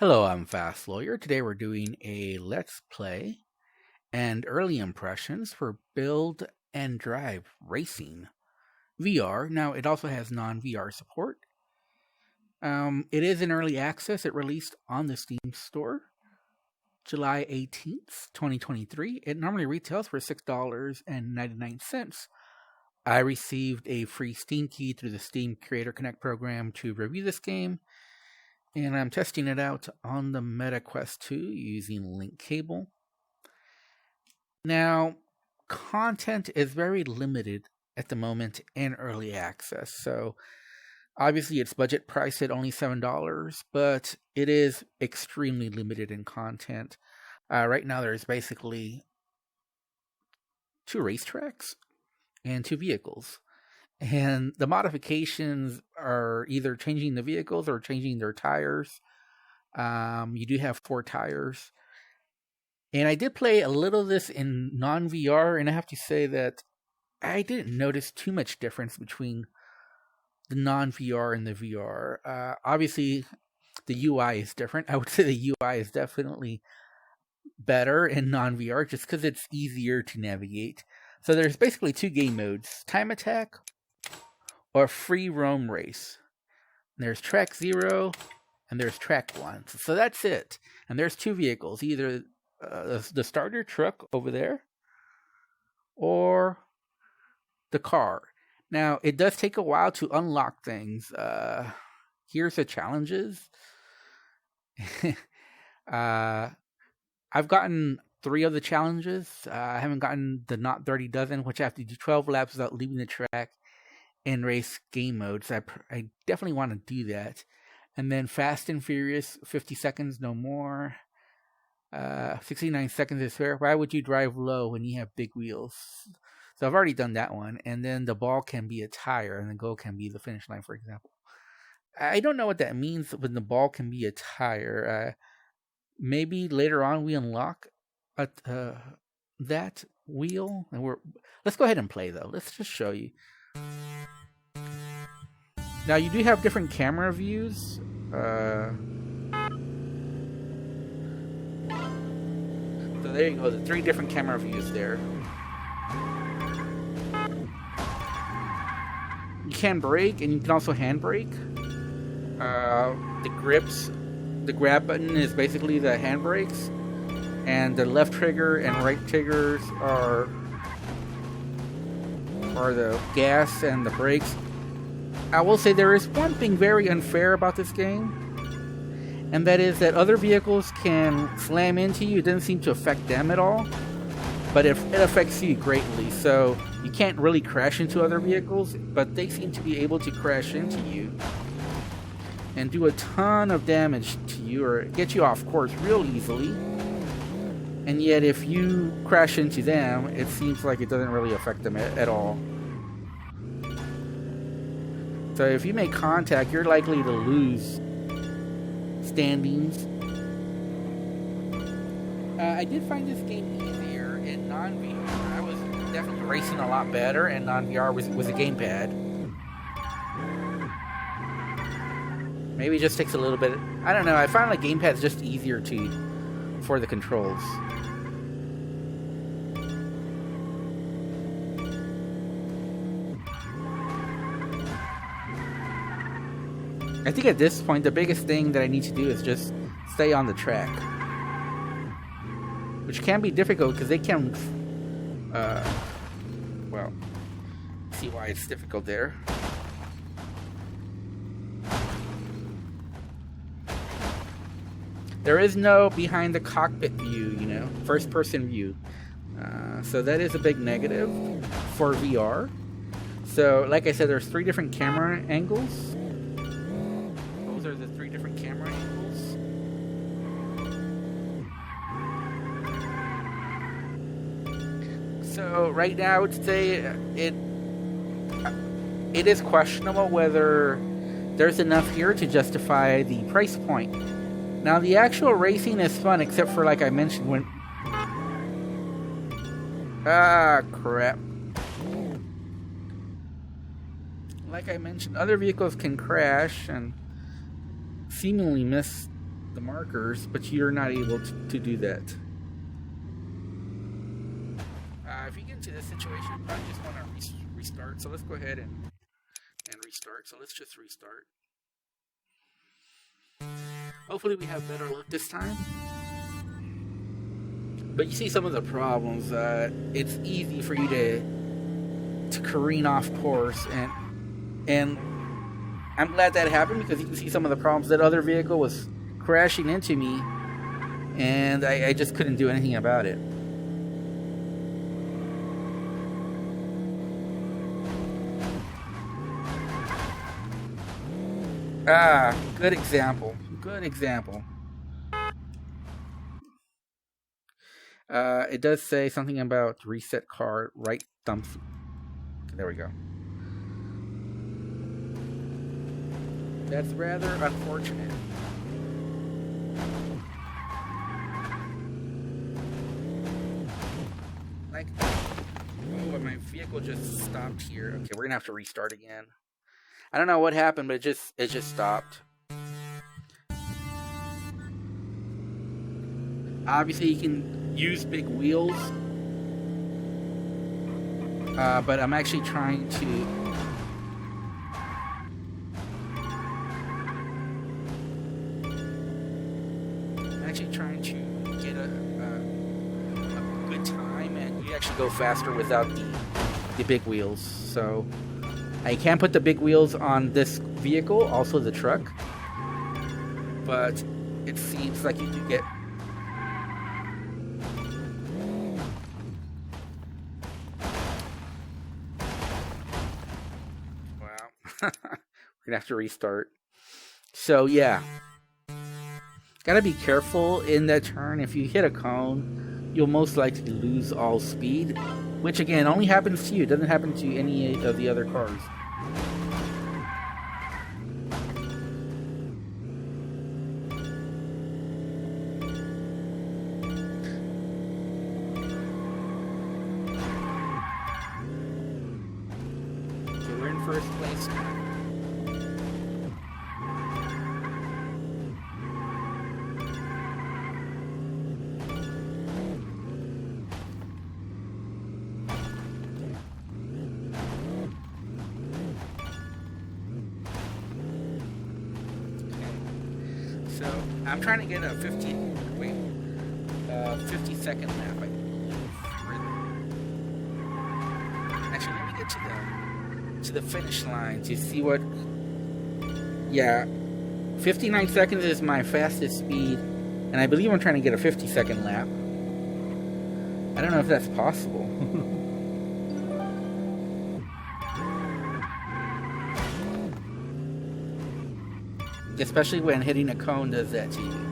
Hello, I'm Fast Lawyer. Today we're doing a Let's Play and early impressions for Build and Drive Racing VR. Now, it also has non-VR support. It is in early access. It released on the Steam store July 18th, 2023. It normally retails for $6.99. I received a free Steam key through the Steam Creator Connect program to review this game. And I'm testing it out on the Meta Quest 2 using link cable. Now, content is very limited at the moment in early access. So, obviously it's budget priced at only $7, but it is extremely limited in content. Right now there's basically 2 racetracks and 2 vehicles. And the modifications are either changing the vehicles or changing their tires. You do have 4 tires. And I did play a little of this in non-VR, and I have to say that I didn't notice too much difference between the non-VR and the VR. Obviously, the UI is different. I would say the UI is definitely better in non-VR just because it's easier to navigate. So there's basically 2 game modes: Time Attack or Free Roam Race. And there's Track 0 and there's Track 1. So that's it. And there's 2 vehicles, either the starter truck over there or the car. Now, it does take a while to unlock things. Here's the challenges. I've gotten 3 of the challenges. I haven't gotten the Not 30 Dozen, which I have to do 12 laps without leaving the track in race game modes. I definitely want to do that. And then Fast and Furious, 50 seconds, no more. 69 seconds is fair. Why would you drive low when you have big wheels? So I've already done that one. And then the ball can be a tire and the goal can be the finish line, for example. I don't know what that means when the ball can be a tire. Maybe later on we unlock that wheel. And let's go ahead and play, though. Let's just show you. Now, you do have different camera views. So there you go, the 3 different camera views there. You can brake, and you can also handbrake. The grab button is basically the handbrakes, and the left trigger and right triggers are the gas and the brakes. I will say there is one thing very unfair about this game, and that is that other vehicles can slam into you. It doesn't seem to affect them at all, but it affects you greatly. So you can't really crash into other vehicles, but they seem to be able to crash into you and do a ton of damage to you or get you off course real easily. And yet if you crash into them, it seems like it doesn't really affect them at all. So if you make contact, you're likely to lose standings. I did find this game easier in non-VR. I was definitely racing a lot better in non-VR with a gamepad. Maybe it just takes a little bit. I don't know. I find like gamepad's just easier for the controls. I think at this point, the biggest thing that I need to do is just stay on the track. Which can be difficult because they can, well, see why it's difficult there. There is no behind the cockpit view, first person view. So that is a big negative for VR. So, like I said, there's 3 different camera angles. Those are the 3 different camera angles. So right now I would say it is questionable whether there's enough here to justify the price point. Now the actual racing is fun, except for, like I mentioned, when crap. Like I mentioned, other vehicles can crash and seemingly miss the markers, but you're not able to do that. If you get into this situation, you probably just want to restart. So let's go ahead and restart. So let's just restart. Hopefully we have better luck this time. But you see some of the problems. It's easy for you to careen off course, and I'm glad that happened, because you can see some of the problems. That other vehicle was crashing into me, and I just couldn't do anything about it. Good example. Good example. It does say something about reset car, right thumb. There we go. That's rather unfortunate. Like, oh, my vehicle just stopped here. Okay, we're gonna have to restart again. I don't know what happened, but it just stopped. Obviously, you can use big wheels, but I'm actually trying to. Get a good time, and you actually go faster without the big wheels. So I can't put the big wheels on this vehicle, also the truck, but it seems like you do get. Wow. We're gonna have to restart. So yeah, gotta be careful in that turn. If you hit a cone, you'll most likely lose all speed, which again only happens to you. It doesn't happen to any of the other cars. Okay, we're in first place now. So I'm trying to get a 50-second lap. I believe. Actually, let me get to the finish line to see what. Yeah, 59 seconds is my fastest speed, and I believe I'm trying to get a 50-second lap. I don't know if that's possible. Especially when hitting a cone does that to you.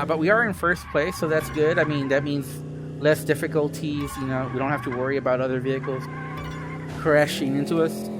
But we are in first place, so that's good. I mean, that means less difficulties. You know, we don't have to worry about other vehicles crashing into us.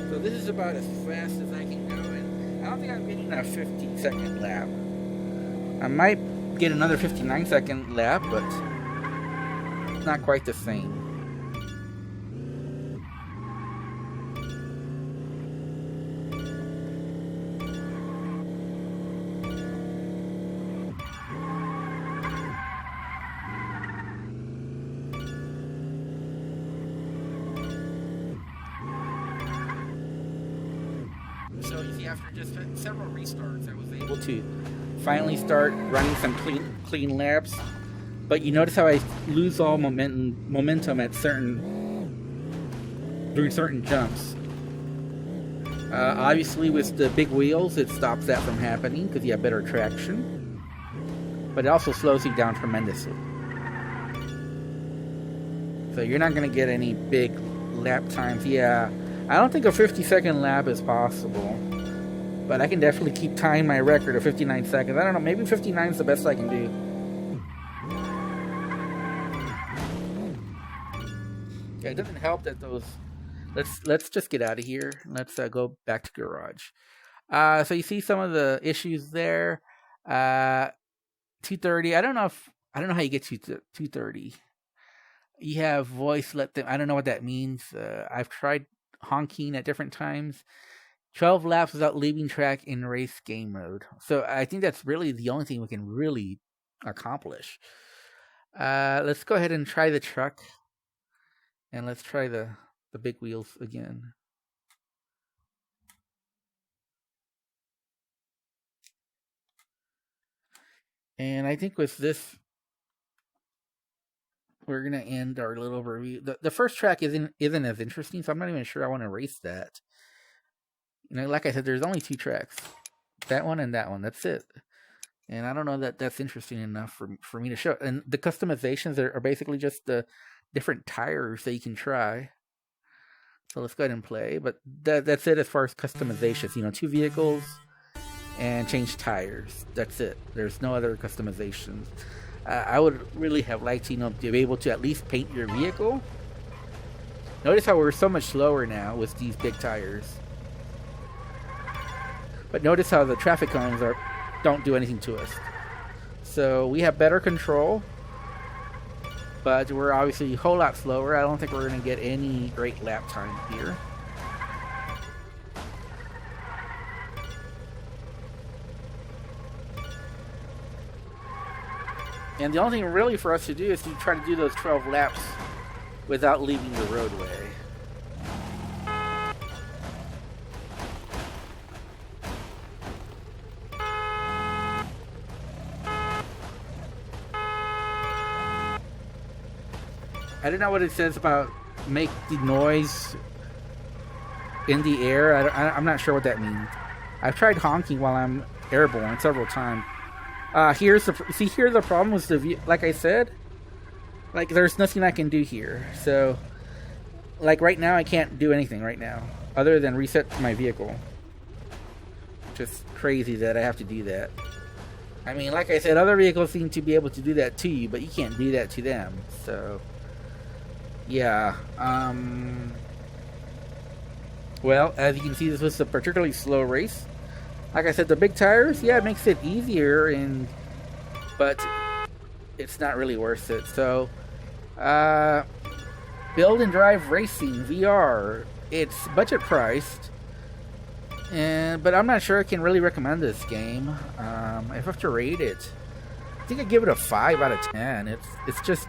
So this is about as fast as I can go, and I don't think I'm getting a 50-second lap. I might get another 59-second lap, but it's not quite the same. So you see, after just several restarts, I was able to finally start running some clean laps. But you notice how I lose all momentum at during certain jumps. Obviously, with the big wheels, it stops that from happening because you have better traction. But it also slows you down tremendously. So you're not going to get any big lap times. Yeah, I don't think a 50-second lap is possible, but I can definitely keep tying my record of 59 seconds. I don't know, maybe 59 is the best I can do. Yeah, it doesn't help that those... Let's just get out of here. Let's go back to garage. So you see some of the issues there. 230. I don't know how you get to 230. You have voice let them. I don't know what that means. I've tried honking at different times. 12 laps without leaving track in race game mode. So I think that's really the only thing we can really accomplish. Let's go ahead and try the truck. And let's try the big wheels again. And I think with this, we're gonna end our little review. The first track isn't as interesting, so I'm not even sure I want to race that. You know, like I said, there's only 2 tracks, that one and that one. That's it. And I don't know that that's interesting enough for me to show. And the customizations are basically just the different tires that you can try. So let's go ahead and play. But that's it as far as customizations. You know, 2 vehicles and change tires. That's it. There's no other customizations. I would really have liked, you know, to be able to at least paint your vehicle. Notice how we're so much slower now with these big tires. But notice how the traffic cones don't do anything to us. So we have better control, but we're obviously a whole lot slower. I don't think we're going to get any great lap time here. And the only thing really for us to do is to try to do those 12 laps without leaving the roadway. I don't know what it says about make the noise in the air. I'm not sure what that means. I've tried honking while I'm airborne several times. Here's the problem with the view. Like I said, like there's nothing I can do here. So, like right now, I can't do anything right now other than reset my vehicle. Just crazy that I have to do that. I mean, like I said, other vehicles seem to be able to do that to you, but you can't do that to them. So, yeah. Well, as you can see, this was a particularly slow race. Like I said, the big tires, yeah, it makes it easier, but it's not really worth it. So, Build and Drive Racing VR. It's budget priced, but I'm not sure I can really recommend this game. If I have to rate it, I think I'd give it a 5 out of 10. It's just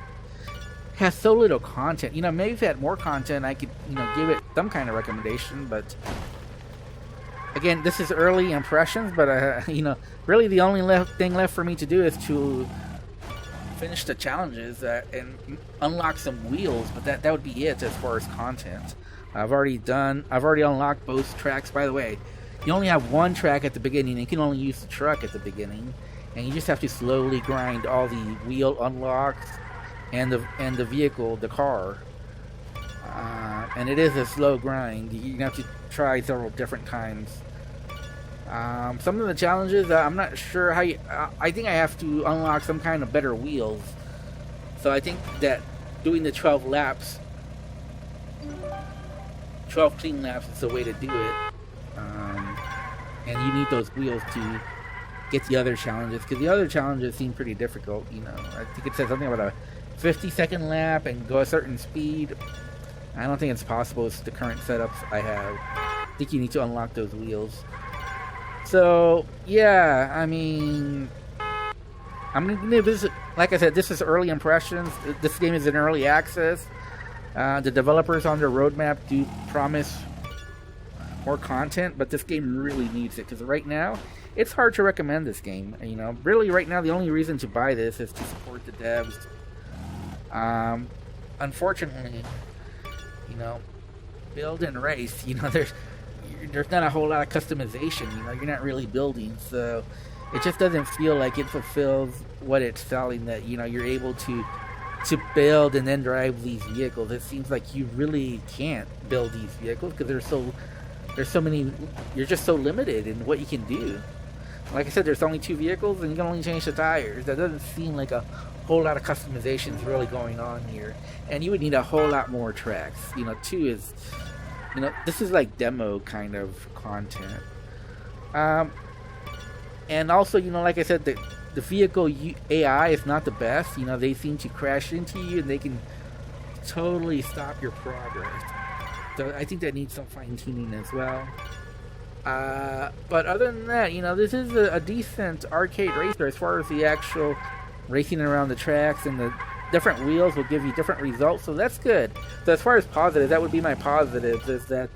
has so little content. You know, maybe if it had more content, I could, you know, give it some kind of recommendation, but. Again, this is early impressions, but you know, really the only thing left for me to do is to finish the challenges and unlock some wheels. But that would be it as far as content. I've already unlocked both tracks. By the way, you only have one track at the beginning, and you can only use the truck at the beginning, and you just have to slowly grind all the wheel unlocks and the vehicle, the car. And it is a slow grind. You have to try several different times. Some of the challenges, I'm not sure how you... I think I have to unlock some kind of better wheels. So I think that doing the 12 laps, 12 clean laps is the way to do it. And you need those wheels to get the other challenges, because the other challenges seem pretty difficult. You know, I think it says something about a 50-second lap and go a certain speed. I don't think it's possible with the current setups I have. I think you need to unlock those wheels. So, yeah, I mean, I'm going to visit, like I said, this is early impressions. This game is in early access. The developers on their roadmap do promise more content, but this game really needs it, because right now, it's hard to recommend this game. You know, really right now, the only reason to buy this is to support the devs. Unfortunately, you know, build and race, you know, there's not a whole lot of customization. You know, you're not really building, so it just doesn't feel like it fulfills what it's selling, that, you know, you're able to to build and then drive these vehicles. It seems like you really can't build these vehicles because there's so many. You're just so limited in what you can do. Like I said, there's only 2 vehicles and you can only change the tires. That doesn't seem like a whole lot of customizations really going on here. And you would need a whole lot more tracks. 2 is, this is like demo kind of content. And also, like I said, the vehicle AI is not the best. They seem to crash into you and they can totally stop your progress. So I think that needs some fine tuning as well. But other than that, this is a decent arcade racer as far as the actual racing around the tracks, and the different wheels will give you different results, so that's good. So as far as positive, that would be my positives, is that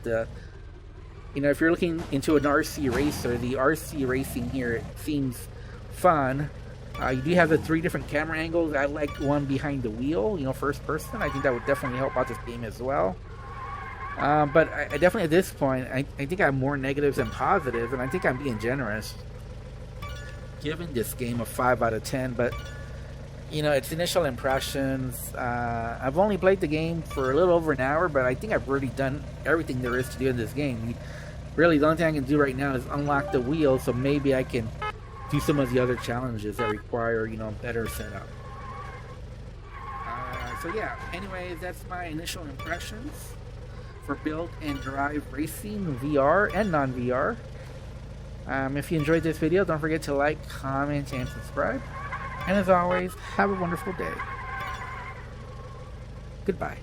if you're looking into an RC racer, the RC racing here, it seems fun. You do have the 3 different camera angles. I like one behind the wheel, first person. I think that would definitely help out this game as well. But I definitely, at this point, I think I have more negatives than positives, and I think I'm being generous giving this game a 5 out of 10. But its initial impressions, I've only played the game for a little over an hour, but I think I've already done everything there is to do in this game. Really, the only thing I can do right now is unlock the wheel, so maybe I can do some of the other challenges that require, better setup. So yeah, anyways, that's my initial impressions for Build and Drive Racing, VR and non-VR. If you enjoyed this video, don't forget to like, comment, and subscribe. And as always, have a wonderful day. Goodbye.